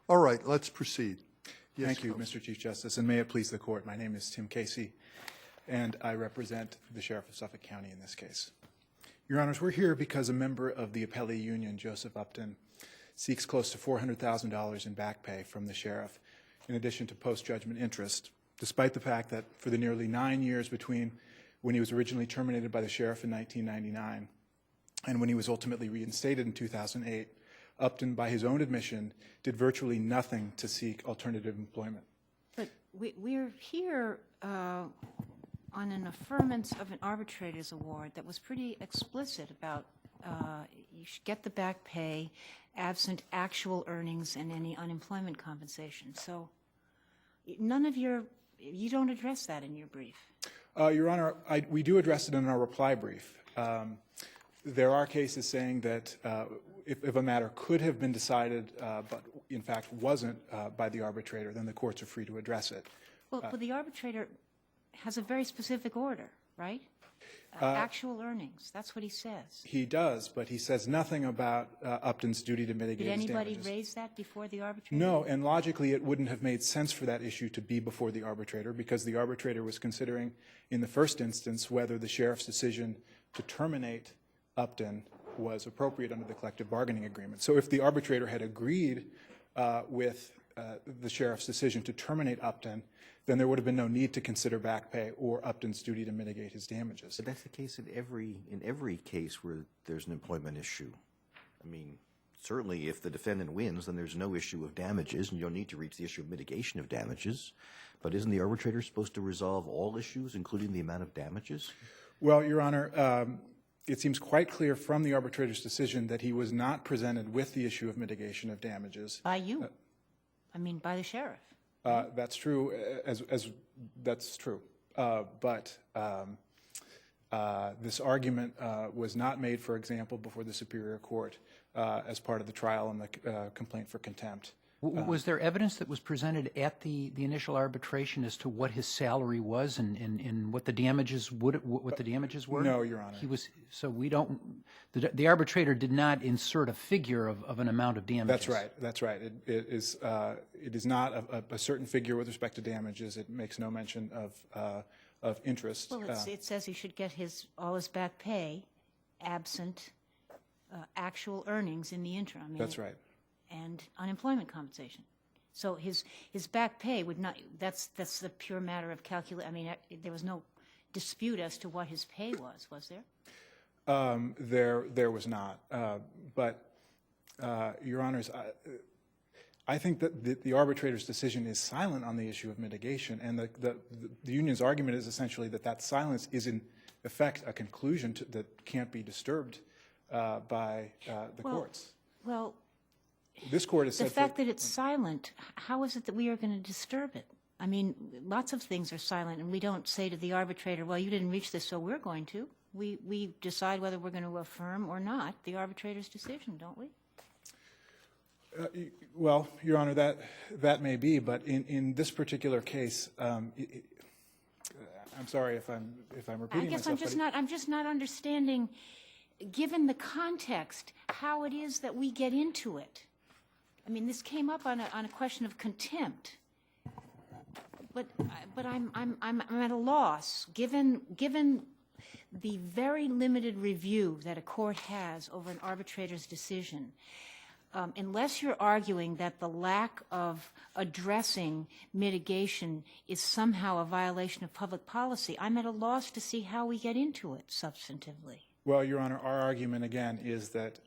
All right, let's proceed. Yes, Thank you, Counsel. Mr. Chief Justice, and may it please the Court. My name is Tim Casey, and I represent the Sheriff of Suffolk County in this case. Your Honors, we're here because a member of the appellee union, Joseph Upton, seeks close to $400,000 in back pay from the Sheriff, in addition to post-judgment interest, despite the fact that for the nearly 9 years between when he was originally terminated by the Sheriff in 1999 and when he was ultimately reinstated in 2008, Upton, by his own admission, did virtually nothing to seek alternative employment. But we're here on an affirmance of an arbitrator's award that was pretty explicit about you should get the back pay absent actual earnings and any unemployment compensation. So you don't address that in your brief. Your Honor, we do address it in our reply brief. There are cases saying that if a matter could have been decided but in fact wasn't by the arbitrator, then the courts are free to address it. Well, but the arbitrator has a very specific order, right? Actual earnings, that's what he says. He does, but he says nothing about Upton's duty to mitigate his damages. Did anybody raise that before the arbitrator? No, and logically it wouldn't have made sense for that issue to be before the arbitrator because the arbitrator was considering in the first instance whether the Sheriff's decision to terminate Upton was appropriate under the collective bargaining agreement. So if the arbitrator had agreed with the Sheriff's decision to terminate Upton, then there would have been no need to consider back pay or Upton's duty to mitigate his damages. But that's the case in every case where there's an employment issue. I mean, certainly if the defendant wins, then there's no issue of damages, and you don't need to reach the issue of mitigation of damages. But isn't the arbitrator supposed to resolve all issues, including the amount of damages? Well, Your Honor, it seems quite clear from the arbitrator's decision that he was not presented with the issue of mitigation of damages. By you. I mean, by the Sheriff. That's true, that's true. But this argument was not made, for example, before the Superior Court as part of the trial on the complaint for contempt. Was there evidence that was presented at the initial arbitration as to what his salary was and what the damages what the damages were? No, Your Honor. So we don't. The arbitrator did not insert a figure of an amount of damages. That's right. That's right. It is not a certain figure with respect to damages. It makes no mention of interest. Well, it says he should get all his back pay absent actual earnings in the interim. I mean, That's right. And unemployment compensation. So his back pay would not. That's the pure matter of calculation. I mean, there was no dispute as to what his pay was there? There was not. But Your Honors, I think that the arbitrator's decision is silent on the issue of mitigation, and the union's argument is essentially that silence is in effect a conclusion that can't be disturbed by the courts. Well. This court has said the fact that it's silent, how is it that we are going to disturb it? I mean, lots of things are silent, and we don't say to the arbitrator, well, you didn't reach this, so we're going to. We decide whether we're going to affirm or not the arbitrator's decision, don't we? Well, Your Honor, that may be, but in this particular case, I'm sorry if I'm repeating myself. I guess I'm just not understanding, given the context, how it is that we get into it. I mean, this came up on a question of contempt, but I'm at a loss, given the very limited review that a court has over an arbitrator's decision. Unless you're arguing that the lack of addressing mitigation is somehow a violation of public policy, I'm at a loss to see how we get into it substantively. Well, Your Honor, our argument again is that.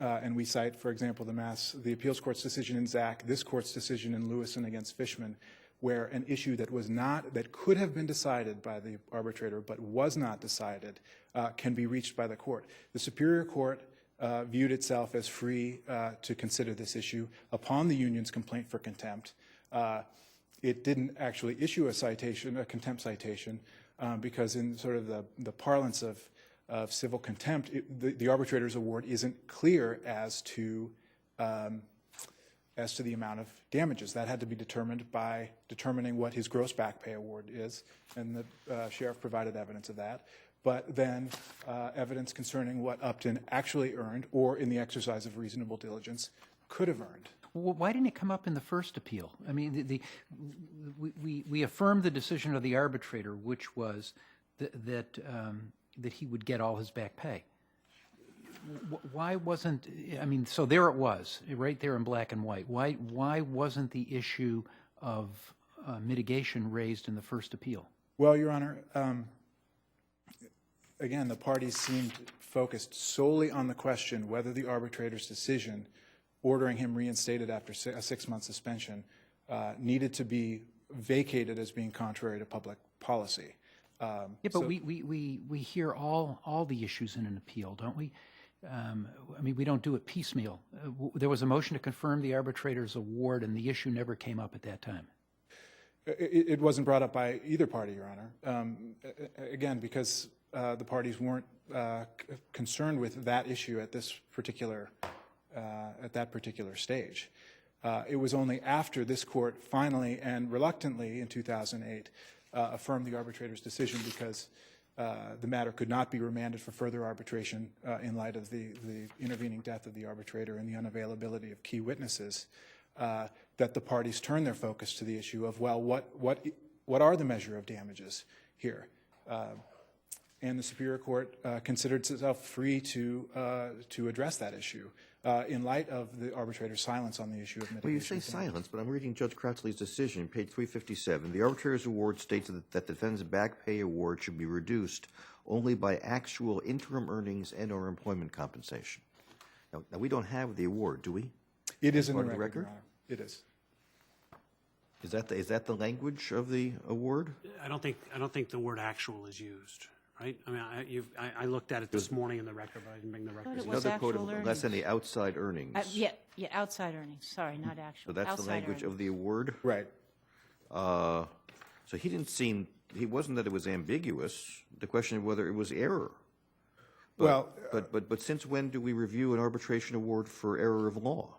And we cite, for example, the appeals court's decision in Zach, this court's decision in Lewison against Fishman, where an issue that could have been decided by the arbitrator but was not decided can be reached by the court. The Superior Court viewed itself as free to consider this issue upon the union's complaint for contempt. It didn't actually issue a contempt citation, because in sort of the parlance of civil contempt, the arbitrator's award isn't clear as to the amount of damages. That had to be determined by determining what his gross back pay award is, and the sheriff provided evidence of that. But then evidence concerning what Upton actually earned, or in the exercise of reasonable diligence, could have earned. Why didn't it come up in the first appeal? I mean, we affirmed the decision of the arbitrator, which was that he would get all his back pay. Why wasn't, I mean, so there it was, right there in black and white. Why wasn't the issue of mitigation raised in the first appeal? Well, Your Honor, again, the parties seemed focused solely on the question whether the arbitrator's decision ordering him reinstated after a 6-month suspension needed to be vacated as being contrary to public policy. Yeah, but we hear all the issues in an appeal, don't we? I mean, we don't do it piecemeal. There was a motion to confirm the arbitrator's award, and the issue never came up at that time. It wasn't brought up by either party, Your Honor. Again, because the parties weren't concerned with that issue at this particular at that particular stage. It was only after this court finally and reluctantly in 2008 affirmed the arbitrator's decision because the matter could not be remanded for further arbitration in light of the intervening death of the arbitrator and the unavailability of key witnesses, that the parties turned their focus to the issue of, well, what are the measure of damages here? And the Superior Court considered itself free to address that issue in light of the arbitrator's silence on the issue of mitigation. Well, you say silence, but I'm reading Judge Kratzley's decision, page 357. The arbitrator's award states that the defendant's back pay award should be reduced only by actual interim earnings and or employment compensation. Now we don't have the award, do we? It is in the Part of the record, record? Your Honor. It is. Is that the language of the award? I don't think the word "actual" is used, right? I mean, I looked at it this morning in the record, but I didn't bring the record. it was Another quote actual of less than earnings. the outside earnings. Yeah, outside earnings. Sorry, not actual. So that's outside the language earnings. of the award? Right. So he wasn't that it was ambiguous, the question of whether it was error. Well, But since when do we review an arbitration award for error of law?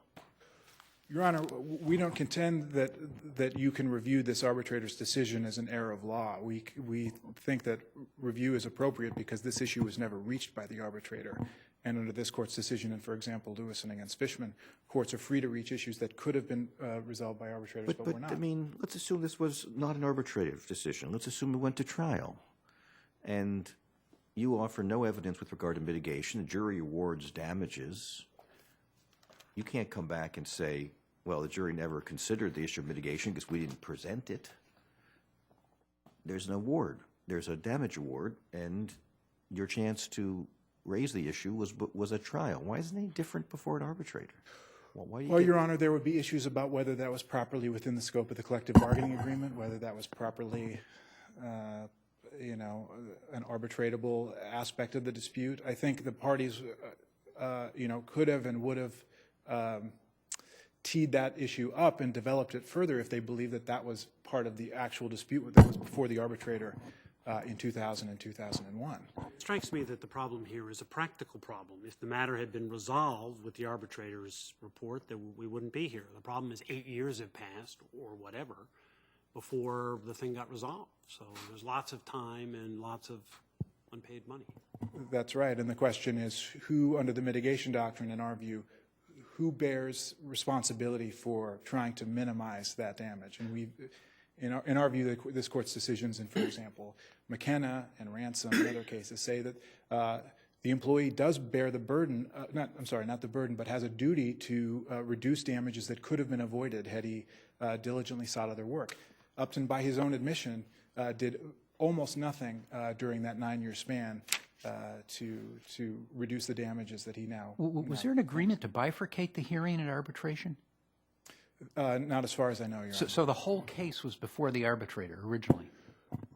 Your Honor, we don't contend that you can review this arbitrator's decision as an error of law. We think that review is appropriate because this issue was never reached by the arbitrator. And under this court's decision, and for example, Lewison against Fishman, courts are free to reach issues that could have been resolved by arbitrators, but were not. I mean, let's assume this was not an arbitrative decision. Let's assume it went to trial. And you offer no evidence with regard to mitigation. The jury awards damages. You can't come back and say, well, the jury never considered the issue of mitigation because we didn't present it. There's an award. There's a damage award, and your chance to raise the issue was a trial. Why isn't it any different before an arbitrator? Well, Your Honor, there would be issues about whether that was properly within the scope of the collective bargaining agreement, whether that was properly, an arbitratable aspect of the dispute. I think the parties, could have and would have teed that issue up and developed it further if they believed that that was part of the actual dispute that was before the arbitrator in 2000 and 2001. It strikes me that the problem here is a practical problem. If the matter had been resolved with the arbitrator's report, then we wouldn't be here. The problem is 8 years have passed, or whatever, before the thing got resolved. So there's lots of time and lots of unpaid money. That's right, and the question is who, under the mitigation doctrine, in our view, who bears responsibility for trying to minimize that damage? And we, in our view, this court's decisions in, for example, McKenna and Ransom and other cases say that the employee does bear the burden, not the burden, but has a duty to reduce damages that could have been avoided had he diligently sought other work. Upton, by his own admission, did almost nothing during that 9-year span to reduce the damages that he now. Was there an agreement to bifurcate the hearing at arbitration? Not as far as I know, Your Honor. So the whole case was before the arbitrator originally?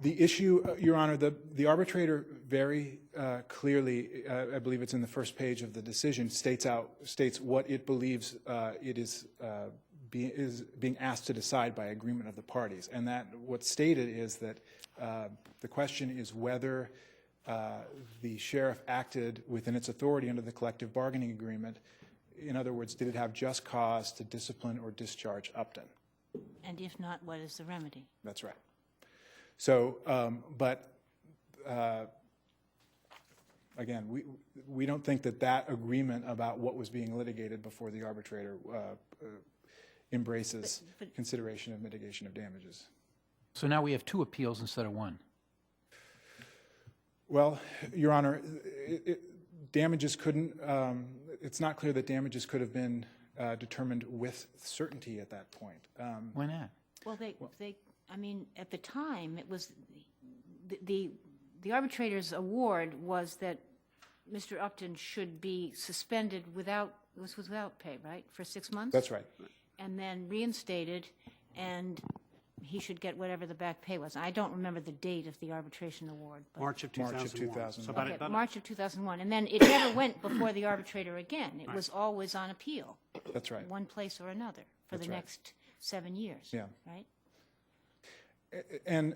The issue, Your Honor, the arbitrator very clearly, I believe it's in the first page of the decision, states what it believes it is being asked to decide by agreement of the parties. And that what's stated is that the question is whether the sheriff acted within its authority under the collective bargaining agreement. In other words, did it have just cause to discipline or discharge Upton? And if not, what is the remedy? That's right. So, again, we don't think that agreement about what was being litigated before the arbitrator embraces consideration of mitigation of damages. So now we have 2 appeals instead of 1. Well, Your Honor, damages couldn't, it's not clear that damages could have been determined with certainty at that point. Why not? Well, I mean, at the time, it was, the arbitrator's award was that Mr. Upton should be suspended without pay, right, for 6 months? That's right. And then reinstated, and he should get whatever the back pay was. I don't remember the date of the arbitration award. But March of 2001. So about March of 2001. And then it never went before the arbitrator again. It was always on appeal. That's right. One place or another for the next 7 years. Yeah. Right? And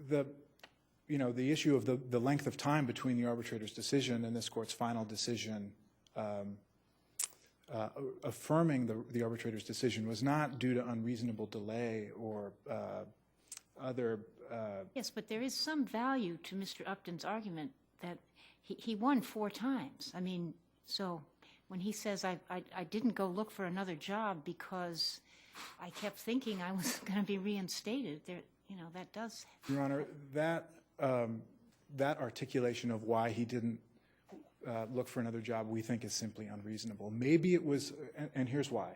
the issue of the length of time between the arbitrator's decision and this court's final decision affirming the arbitrator's decision was not due to unreasonable delay or other... Yes, but there is some value to Mr. Upton's argument that he won 4 times. I mean, so when he says, I didn't go look for another job because I kept thinking I was going to be reinstated, there, that does... Your Honor, that articulation of why he didn't look for another job we think is simply unreasonable. Maybe it was, and here's why.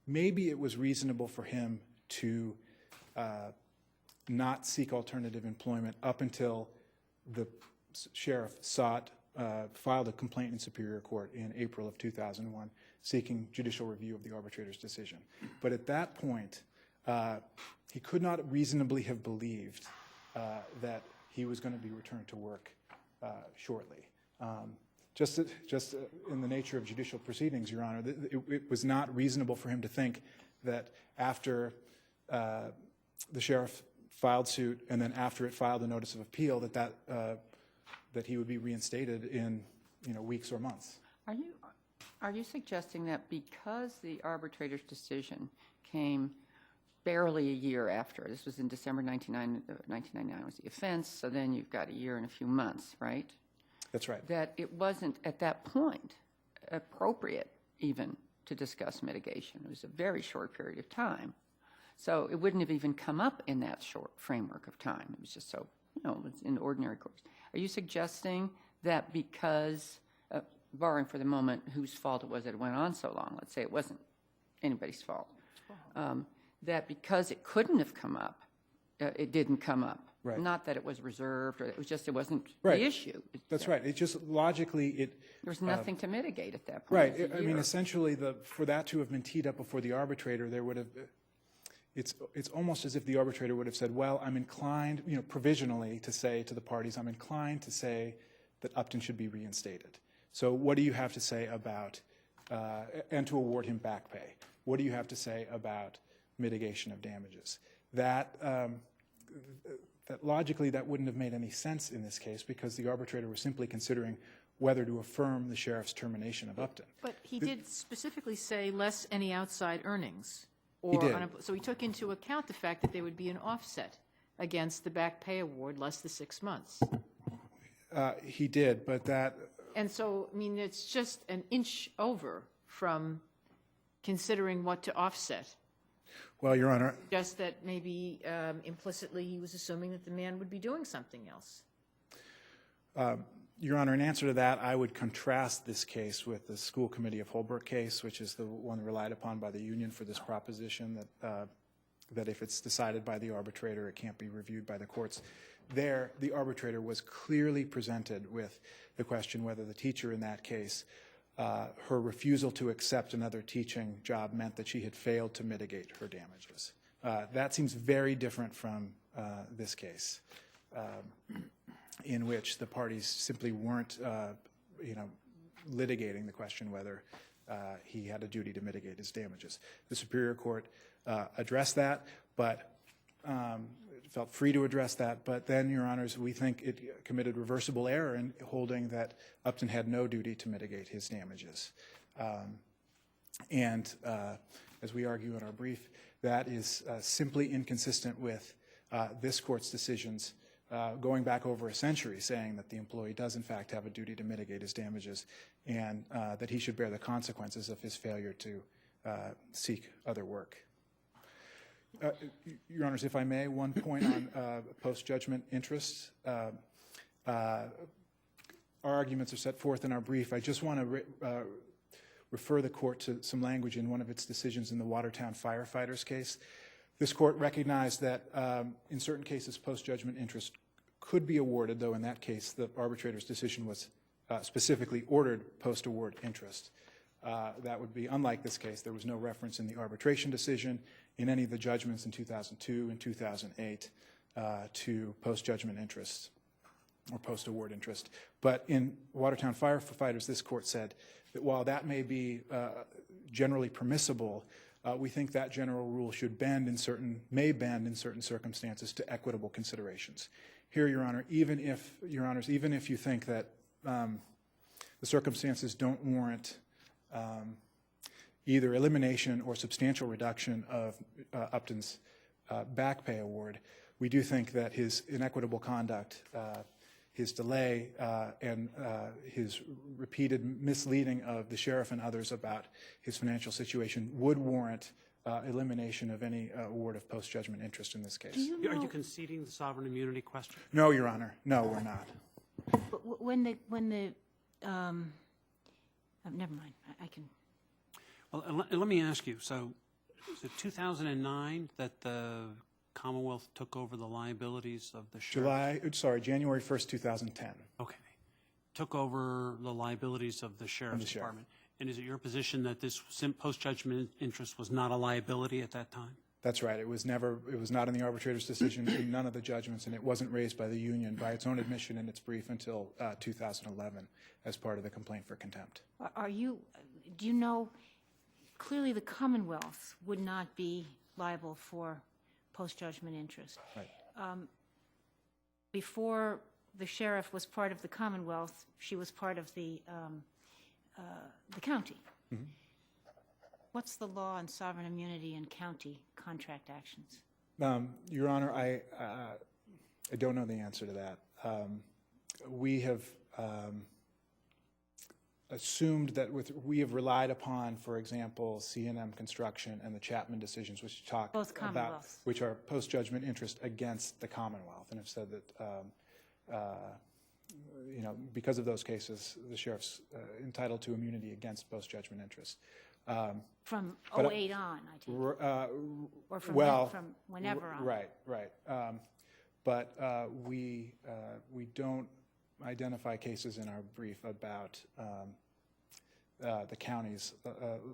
Maybe it was reasonable for him to not seek alternative employment up until the sheriff filed a complaint in Superior Court in April of 2001 seeking judicial review of the arbitrator's decision. But at that point, he could not reasonably have believed that he was going to be returned to work shortly. Just in the nature of judicial proceedings, Your Honor, it was not reasonable for him to think that after the sheriff filed suit and then after it filed a notice of appeal that he would be reinstated in weeks or months. Are you suggesting that because the arbitrator's decision came barely a year after, this was in December 1999 was the offense, so then you've got a year and a few months, right? That's right. That it wasn't at that point appropriate even to discuss mitigation. It was a very short period of time. So it wouldn't have even come up in that short framework of time. It was just so, it's in the ordinary course. Are you suggesting that because, borrowing for the moment whose fault it was that it went on so long, let's say it wasn't anybody's fault, that because it couldn't have come up, it didn't come up? Right. Not that it was reserved, or it wasn't Right. the issue. That's right. It just logically There was nothing to mitigate at that point. Right. It was a I mean, year. essentially, for that to have been teed up before the arbitrator, there would have. It's almost as if the arbitrator would have said, "Well, I'm inclined, provisionally, to say to the parties, I'm inclined to say that Upton should be reinstated. So, what do you have to say about and to award him back pay? What do you have to say about mitigation of damages?" That logically that wouldn't have made any sense in this case because the arbitrator was simply considering whether to affirm the sheriff's termination of Upton. But he did specifically say less any outside earnings. He did. So he took into account the fact that there would be an offset against the back pay award less the 6 months. He did, but that... And so, I mean, it's just an inch over from considering what to offset. Well, Your Honor... Just that maybe implicitly he was assuming that the man would be doing something else. Your Honor, in answer to that, I would contrast this case with the School Committee of Holbrook case, which is the one relied upon by the union for this proposition that if it's decided by the arbitrator, it can't be reviewed by the courts. There, the arbitrator was clearly presented with the question whether the teacher in that case, her refusal to accept another teaching job meant that she had failed to mitigate her damages. That seems very different from this case, in which the parties simply weren't, litigating the question whether he had a duty to mitigate his damages. The Superior Court addressed that, but felt free to address that. But then, Your Honors, we think it committed reversible error in holding that Upton had no duty to mitigate his damages. As we argue in our brief, that is simply inconsistent with this Court's decisions going back over a century, saying that the employee does in fact have a duty to mitigate his damages and that he should bear the consequences of his failure to seek other work. Your Honors, if I may, one point on post-judgment interest. Our arguments are set forth in our brief. I just want to refer the court to some language in one of its decisions in the Watertown firefighters case. This court recognized that in certain cases post-judgment interest could be awarded, though in that case the arbitrator's decision was specifically ordered post-award interest. That would be unlike this case. There was no reference in the arbitration decision in any of the judgments in 2002 and 2008 to post-judgment interest or post-award interest. But in Watertown firefighters, this court said that while that may be generally permissible, we think that general rule should may bend in certain circumstances to equitable considerations. Here, Your Honor, even if you think that the circumstances don't warrant either elimination or substantial reduction of Upton's back pay award, we do think that his inequitable conduct, his delay, and his repeated misleading of the sheriff and others about his financial situation would warrant elimination of any award of post-judgment interest in this case. Are you conceding the sovereign immunity question? No, Your Honor. No, we're not. But when the never mind, I can. Well, let me ask you, so is it 2009 that the Commonwealth took over the liabilities of the sheriff? January 1st, 2010. Okay. Took over the liabilities of the sheriff's department. And is it your position that this post-judgment interest was not a liability at that time? That's right. It was not in the arbitrator's decision in none of the judgments, and it wasn't raised by the union by its own admission in its brief until 2011 as part of the complaint for contempt. Do you know, clearly the Commonwealth would not be liable for post-judgment interest. Right. Before the sheriff was part of the Commonwealth, she was part of the county. Mm-hmm. What's the law on sovereign immunity in county contract actions? Your Honor, I don't know the answer to that. We have assumed that we have relied upon, for example, C&M Construction and the Chapman decisions, which talk about which are post-judgment interest against the Commonwealth, and have said that because of those cases, the sheriff's entitled to immunity against post-judgment interest. From 2008 on, I take it. Or from whenever on. Right. But we don't identify cases in our brief about the county's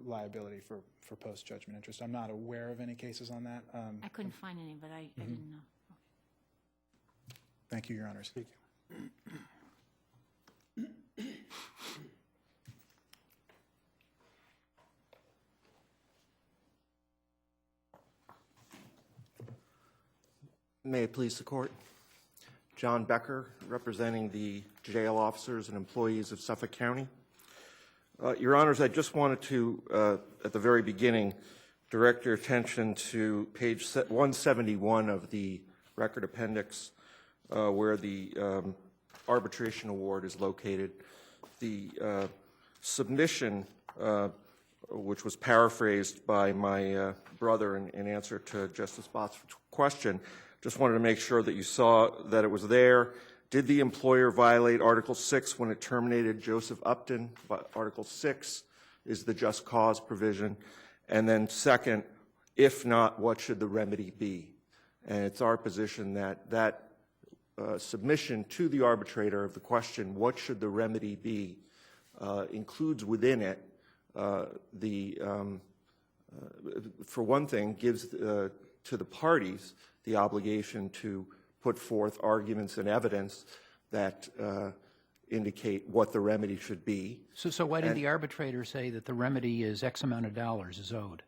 liability for post-judgment interest. I'm not aware of any cases on that. I couldn't find any, but I didn't know. Thank you, Your Honors. Thank you. May it please the Court. John Becker, representing the jail officers and employees of Suffolk County. Your Honors, I just wanted to, at the very beginning, direct your attention to page 171 of the record appendix, where the arbitration award is located. The submission, which was paraphrased by my brother in answer to Justice Botsford's question, just wanted to make sure that you saw that it was there. Did the employer violate Article 6 when it terminated Joseph Upton? Article 6 is the just cause provision. And then second, if not, what should the remedy be? And it's our position that submission to the arbitrator of the question, what should the remedy be, includes within it for one thing, gives to the parties the obligation to put forth arguments and evidence that indicate what the remedy should be. So why did the arbitrator say that the remedy is X amount of dollars is owed?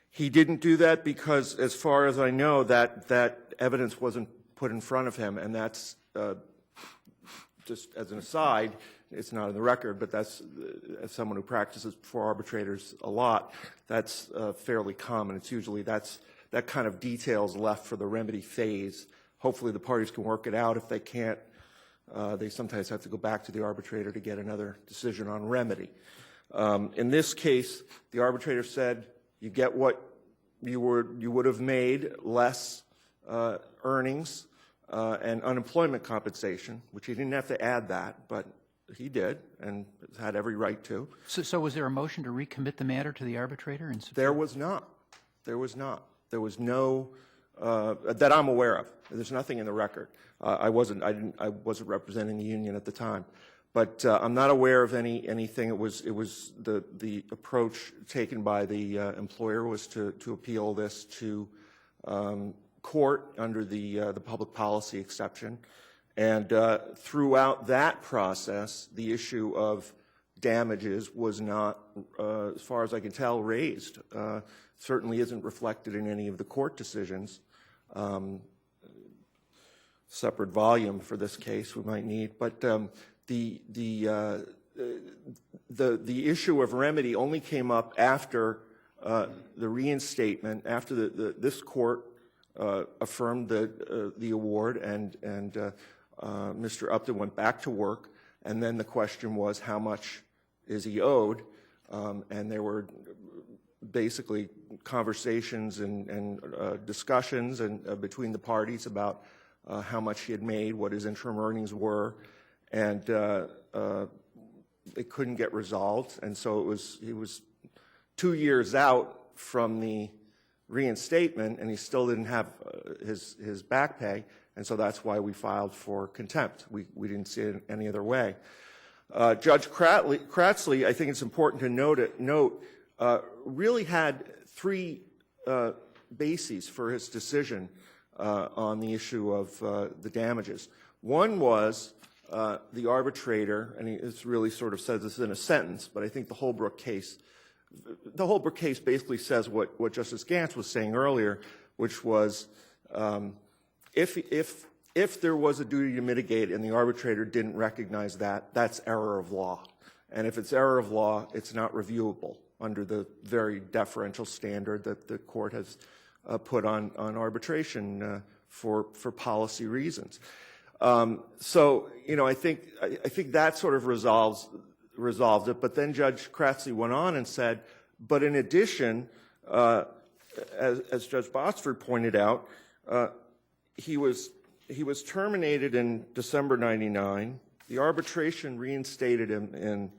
He didn't do that because, as far as I know, that evidence wasn't put in front of him, and that's, just as an aside, it's not in the record, but that's, as someone who practices before arbitrators a lot, that's fairly common. It's usually that kind of details left for the remedy phase. Hopefully the parties can work it out. If they can't, they sometimes have to go back to the arbitrator to get another decision on remedy. In this case, the arbitrator said you get what you would have made less earnings and unemployment compensation, which he didn't have to add that, but he did and had every right to. So was there a motion to recommit the matter to the arbitrator? There was not. There was not. There was no that I'm aware of. There's nothing in the record. I wasn't representing the union at the time, but I'm not aware of anything. It was the approach taken by the employer was to appeal this to court under the public policy exception. And throughout that process, the issue of damages was not, as far as I can tell, raised. Certainly isn't reflected in any of the court decisions. Separate volume for this case we might need, but the issue of remedy only came up after the reinstatement, after this court affirmed the award, and Mr. Upton went back to work, and then the question was how much is he owed, and there were basically conversations and discussions between the parties about how much he had made, what his interim earnings were, and it couldn't get resolved, and so he was 2 years out from the reinstatement, and he still didn't have his back pay, and so that's why we filed for contempt. We didn't see it any other way. Judge Kratzley, I think it's important to note, really had three bases for his decision on the issue of the damages. One was the arbitrator, and it really sort of says this in a sentence, but I think the Holbrook case basically says what Justice Gantz was saying earlier, which was if there was a duty to mitigate and the arbitrator didn't recognize that, that's error of law. And if it's error of law, it's not reviewable under the very deferential standard that the court has put on arbitration for policy reasons. So, you know, I think that sort of resolved it. But then Judge Kratzley went on and said, but in addition, as Judge Botsford pointed out, he was terminated in December '99. The arbitration reinstated him in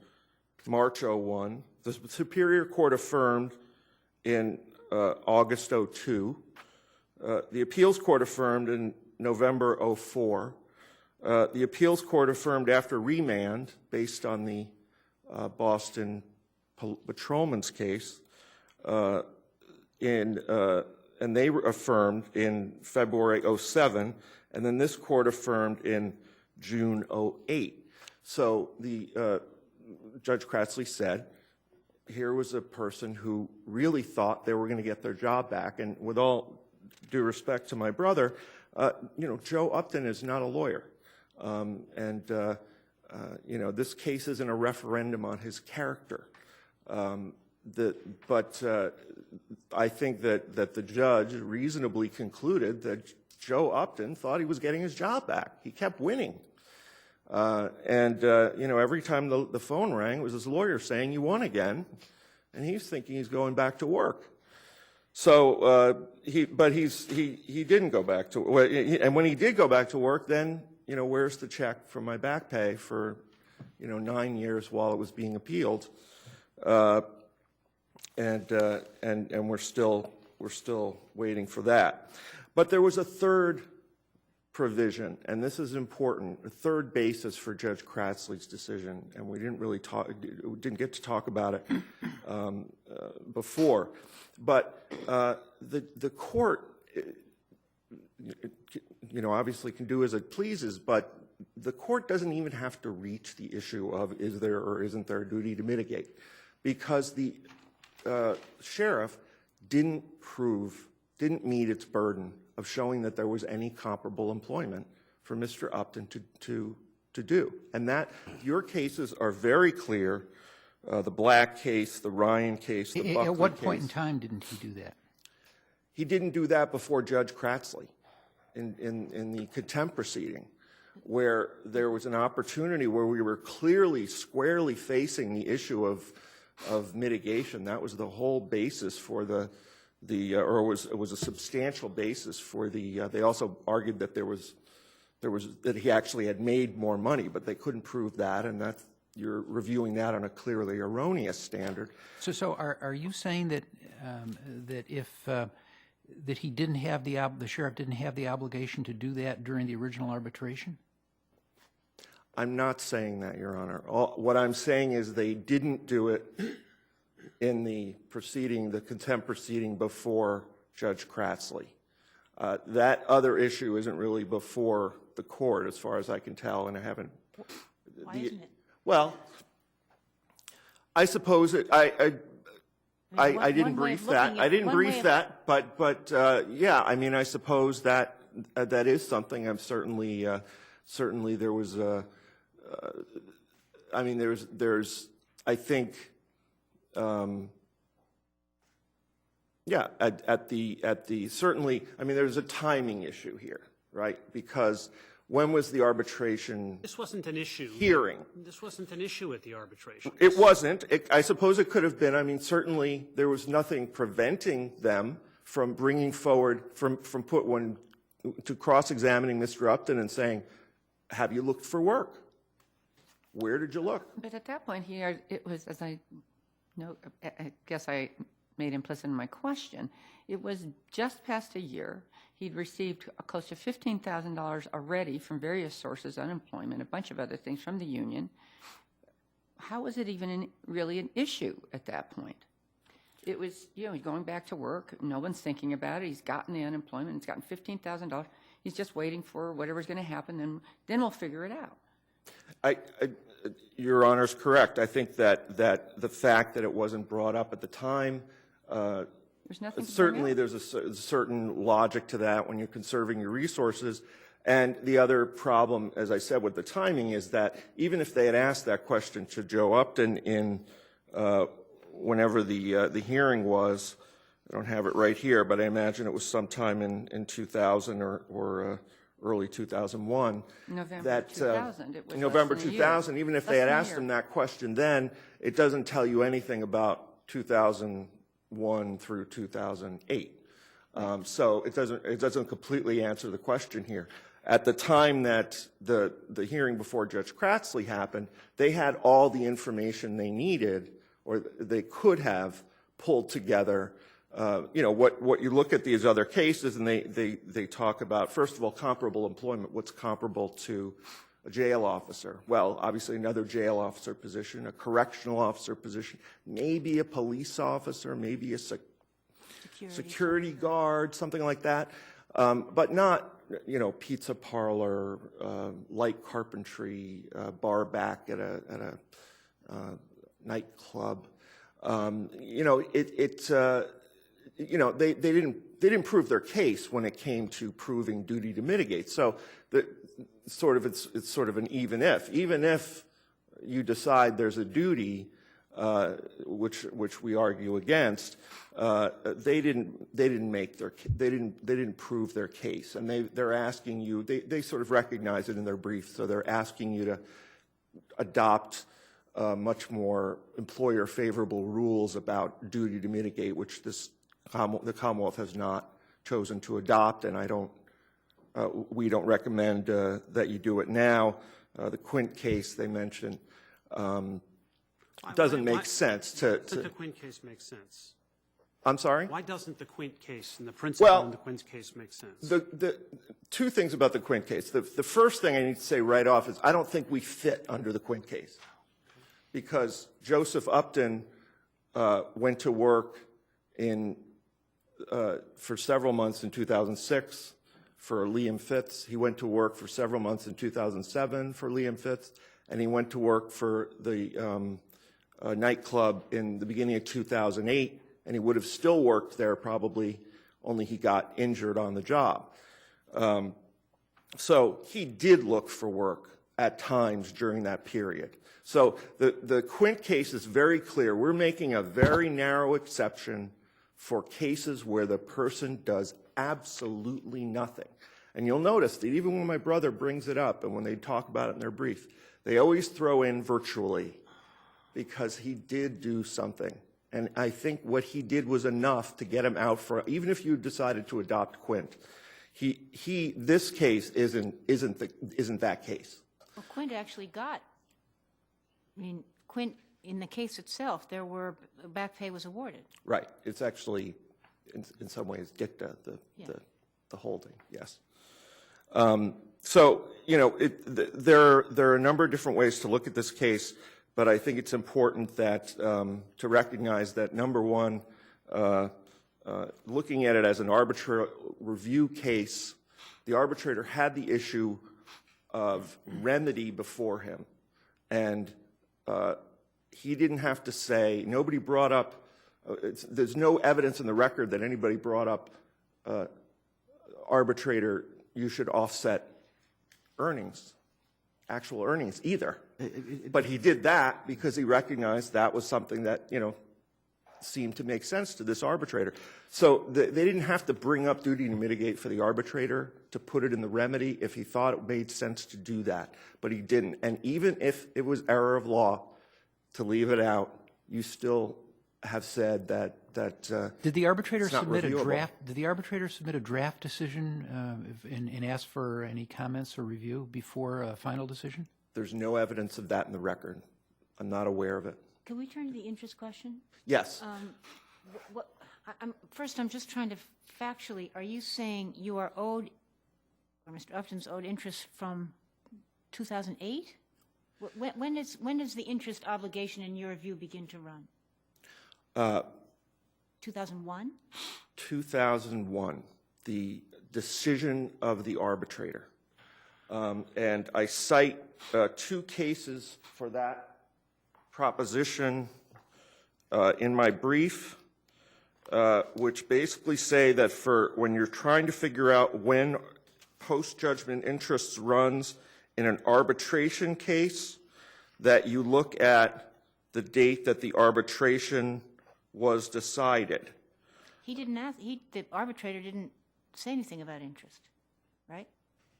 March '01. The Superior Court affirmed in August '02. The Appeals Court affirmed in November '04. The Appeals Court affirmed after remand, based on the Boston patrolman's case, and they affirmed in February '07, and then this court affirmed in June '08. So Judge Kratzley said, here was a person who really thought they were going to get their job back, and with all due respect to my brother, you know, Joe Upton is not a lawyer. You know, this case isn't a referendum on his character. But I think that the judge reasonably concluded that Joe Upton thought he was getting his job back. He kept winning. You know, every time the phone rang, it was his lawyer saying, you won again. And he's thinking he's going back to work. So, but he didn't go back to work. And when he did go back to work, then, you know, where's the check for my back pay for, you know, 9 years while it was being appealed? And we're still waiting for that. But there was a third provision, and this is important, a third basis for Judge Kratzley's decision, and we didn't get to talk about it before. But the court, you know, obviously can do as it pleases, but the court doesn't even have to reach the issue of is there or isn't there a duty to mitigate, because the sheriff didn't meet its burden of showing that there was any comparable employment for Mr. Upton to do. And that, your cases are very clear, the Black case, the Ryan case, the Buckley case. At what point in time didn't he do that? He didn't do that before Judge Kratzley in the contempt proceeding, where there was an opportunity where we were clearly, squarely facing the issue of of mitigation. That was the whole basis for or it was a substantial basis for they also argued that that he actually had made more money, but they couldn't prove that, and you're reviewing that on a clearly erroneous standard. So are you saying that that if that he didn't have the sheriff didn't have the obligation to do that during the original arbitration? I'm not saying that, Your Honor. What I'm saying is they didn't do it in the contempt proceeding before Judge Kratzley. That other issue isn't really before the court, as far as I can tell, and I haven't. Why isn't it? Well, I suppose I didn't brief that. I didn't brief that, but yeah, I mean, I suppose that is something. I'm certainly there was I mean, there's I think yeah, at the certainly, I mean, there's a timing issue here, right? Because when was the arbitration? This wasn't an issue. Hearing. This wasn't an issue at the arbitration. It wasn't. I suppose it could have been. I mean, certainly there was nothing preventing them from bringing forward, to cross-examining Mr. Upton and saying, have you looked for work? Where did you look? But at that point, it was, as I guess I made implicit in my question, it was just past a year. He'd received close to $15,000 already from various sources, unemployment, a bunch of other things from the union. How was it even really an issue at that point? It was, he's going back to work. No one's thinking about it. He's gotten the unemployment. He's gotten $15,000. He's just waiting for whatever's going to happen, and then we'll figure it out. Your Honor's correct. I think that the fact that it wasn't brought up at the time, there's nothing to certainly bring up. there's a certain logic to that when you're conserving your resources. And the other problem, as I said, with the timing is that even if they had asked that question to Joe Upton in whenever the hearing was, I don't have it right here, but I imagine it was sometime in 2000 or early 2001. November 2000. It was November less than a 2000. year. Even if Less they had than a asked year. him that question then, it doesn't tell you anything about 2001 through 2008. So it doesn't completely answer the question here. At the time that the hearing before Judge Kratzley happened, they had all the information they needed, or they could have pulled together. What you look at these other cases, and they talk about, first of all, comparable employment. What's comparable to a jail officer? Well, obviously another jail officer position, a correctional officer position, maybe a police officer, maybe a security guard, something like that, but not, pizza parlor, light carpentry, bar back at a nightclub. They didn't prove their case when it came to proving duty to mitigate. So it's sort of an even if you decide there's a duty, which we argue against, they didn't prove their case, and they're asking you. They sort of recognize it in their brief, so they're asking you to adopt much more employer-favorable rules about duty to mitigate, which the Commonwealth has not chosen to adopt, and we don't recommend that you do it now. The Quint case they mentioned doesn't make sense to. Doesn't the Quint case make sense? I'm sorry? Why doesn't the Quint case and the principle in the Quint case make sense? The two things about the Quint case. The first thing I need to say right off is I don't think we fit under the Quint case, because Joseph Upton went to work for several months in 2006 for Liam Fitz. He went to work for several months in 2007 for Liam Fitz, and he went to work for the nightclub in the beginning of 2008, and he would have still worked there probably, only he got injured on the job. So he did look for work at times during that period. So the Quint case is very clear. We're making a very narrow exception for cases where the person does absolutely nothing. And you'll notice that even when my brother brings it up and when they talk about it in their brief, they always throw in virtually. because he did do something. And I think what he did was enough to get him out for, even if you decided to adopt Quint, this case isn't that case. Well, Quint actually got, I mean, Quint, in the case itself, back pay was awarded. Right. It's actually, in some ways, dicta, the holding, yes. So, you know, there are a number of different ways to look at this case, but I think it's important that to recognize that, number one, looking at it as an arbitrary review case, the arbitrator had the issue of remedy before him, and he didn't have to say, nobody brought up, there's no evidence in the record that anybody brought up, arbitrator, you should offset earnings, actual earnings either. But he did that because he recognized that was something that, you know, seemed to make sense to this arbitrator. So they didn't have to bring up duty to mitigate for the arbitrator to put it in the remedy if he thought it made sense to do that, but he didn't. And even if it was error of law to leave it out, you still have said that did the arbitrator it's not submit a reviewable. draft? Did the arbitrator submit a draft decision and ask for any comments or review before a final decision? There's no evidence of that in the record. I'm not aware of it. Can we turn to the interest question? Yes. First, I'm just trying to factually, are you saying you are owed, or Mr. Upton's owed interest from 2008? When does the interest obligation, in your view, begin to run? 2001? 2001, the decision of the arbitrator. And I cite two cases for that proposition in my brief, which basically say that for when you're trying to figure out when post-judgment interest runs in an arbitration case, that you look at the date that the arbitration was decided. He didn't ask, the arbitrator didn't say anything about interest, right?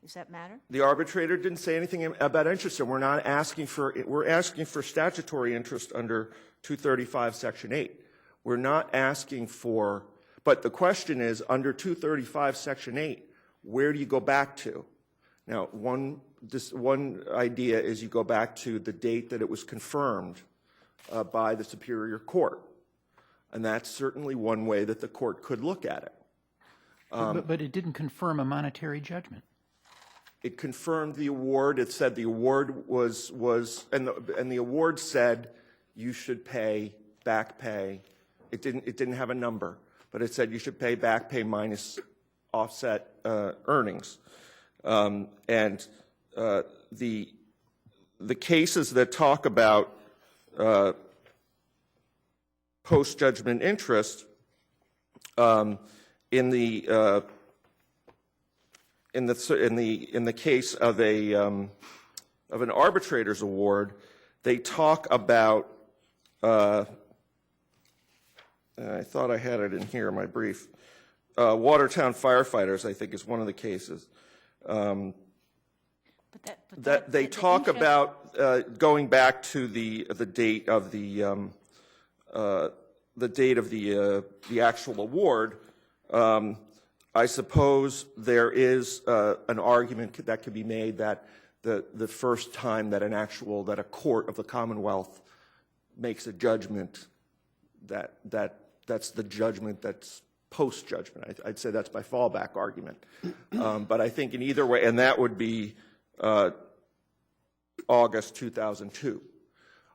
Does that matter? The arbitrator didn't say anything about interest, and we're asking for statutory interest under 235 Section 8. We're not asking for, but the question is, under 235 Section 8, where do you go back to? Now, one idea is you go back to the date that it was confirmed by the Superior Court, and that's certainly one way that the court could look at it. But it didn't confirm a monetary judgment. It confirmed the award. It said the award was and the award said you should pay back pay. It didn't have a number, but it said you should pay back pay minus offset earnings. And the cases that talk about post-judgment interest in the case of an arbitrator's award, they talk about. I thought I had it in here in my brief. Watertown firefighters, I think, is one of the cases. That they talk about going back to the date of the actual award. I suppose there is an argument that could be made that the first time that a court of the Commonwealth makes a judgment, that's the judgment that's post-judgment. I'd say that's my fallback argument. But I think in either way, and that would be August 2002,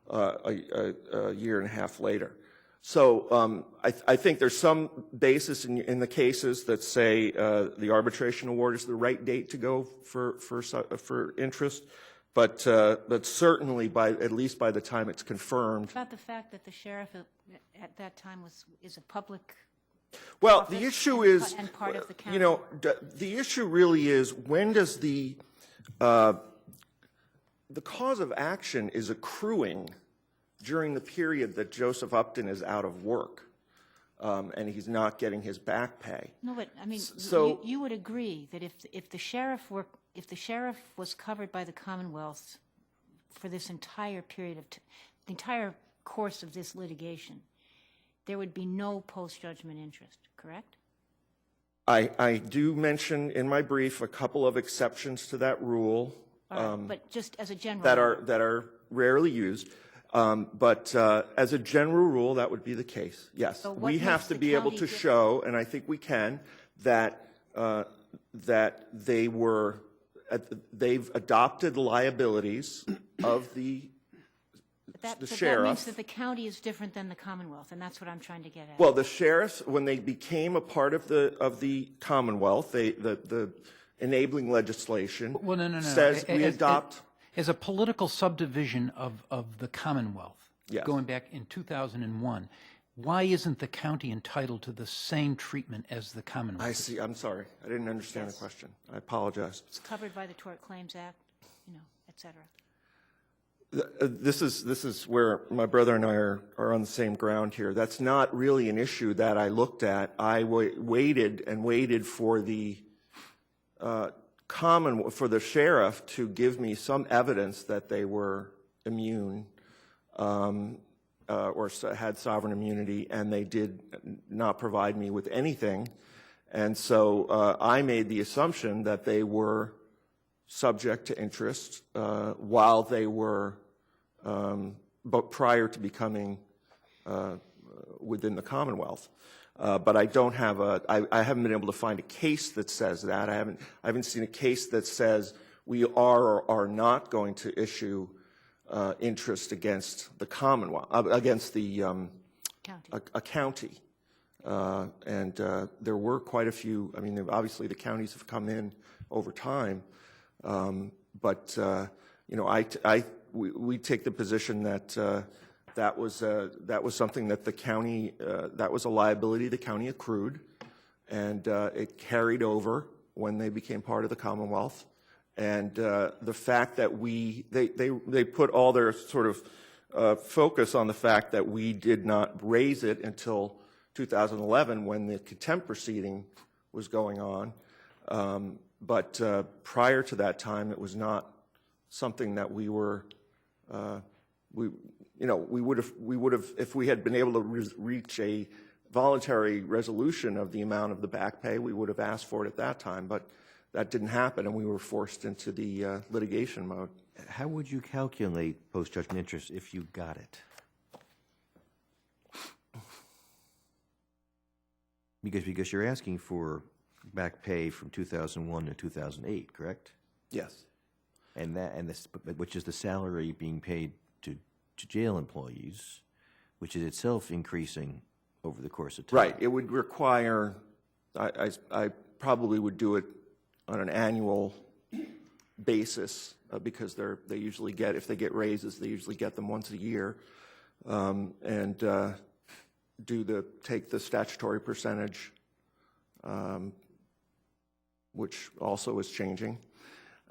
a year and a half later. So I think there's some basis in the cases that say the arbitration award is the right date to go for interest, but certainly at least by the time it's confirmed. About the fact that the sheriff at that time is a public. Well, the issue is, and part of the council. you know, the issue really is when does the cause of action is accruing during the period that Joseph Upton is out of work and he's not getting his back pay. No, but I mean, So you would agree that if the sheriff was covered by the Commonwealth for this entire period the entire course of this litigation, there would be no post-judgment interest, correct? I do mention in my brief a couple of exceptions to that rule All right, but just as a general. that are rarely used. But as a general rule, that would be the case. Yes, So what we have makes to the be able county to different? show, and I think we can, that they were they've adopted liabilities of the But that sheriff. means that the county is different than the Commonwealth, and that's what I'm trying to get at. Well, the sheriffs, when they became a part of the Commonwealth, the enabling legislation Well, no. says we adopt. As a political subdivision of the Commonwealth, Yes. going back in 2001, why isn't the county entitled to the same treatment as the Commonwealth? I see. I'm sorry. I didn't understand the question. I apologize. It's covered by the Tort Claims Act, et cetera. This is where my brother and I are on the same ground here. That's not really an issue that I looked at. I waited and waited for the for the sheriff to give me some evidence that they were immune or had sovereign immunity, and they did not provide me with anything. And so I made the assumption that they were subject to interest while they were, but prior to becoming within the Commonwealth. But I don't have I haven't been able to find a case that says that. I haven't seen a case that says we are or are not going to issue interest against the Commonwealth, against the County. a county. And there were quite a few. I mean, obviously the counties have come in over time, but we take the position that that was something that the county that was a liability the county accrued, and it carried over when they became part of the Commonwealth. And the fact that they put all their sort of focus on the fact that we did not raise it until 2011 when the contempt proceeding was going on. But prior to that time, it was not something that we were, we would have, if we had been able to reach a voluntary resolution of the amount of the back pay, we would have asked for it at that time. But that didn't happen, and we were forced into the litigation mode. How would you calculate post-judgment interest if you got it? Because you're asking for back pay from 2001 to 2008, correct? Yes. Which is the salary being paid to jail employees, which is itself increasing over the course of time. Right. It would require, I probably would do it on an annual basis because they usually get, if they get raises, they usually get them once a year, and take the statutory percentage, which also is changing,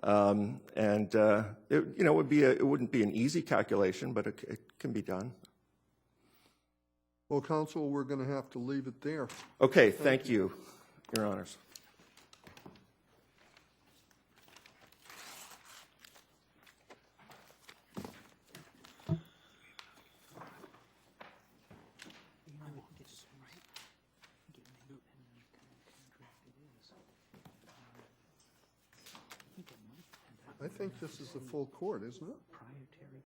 it wouldn't be an easy calculation, but it can be done. Well, counsel, we're going to have to leave it there. Okay, thank you, Your Honors. I think this is a full court, isn't it?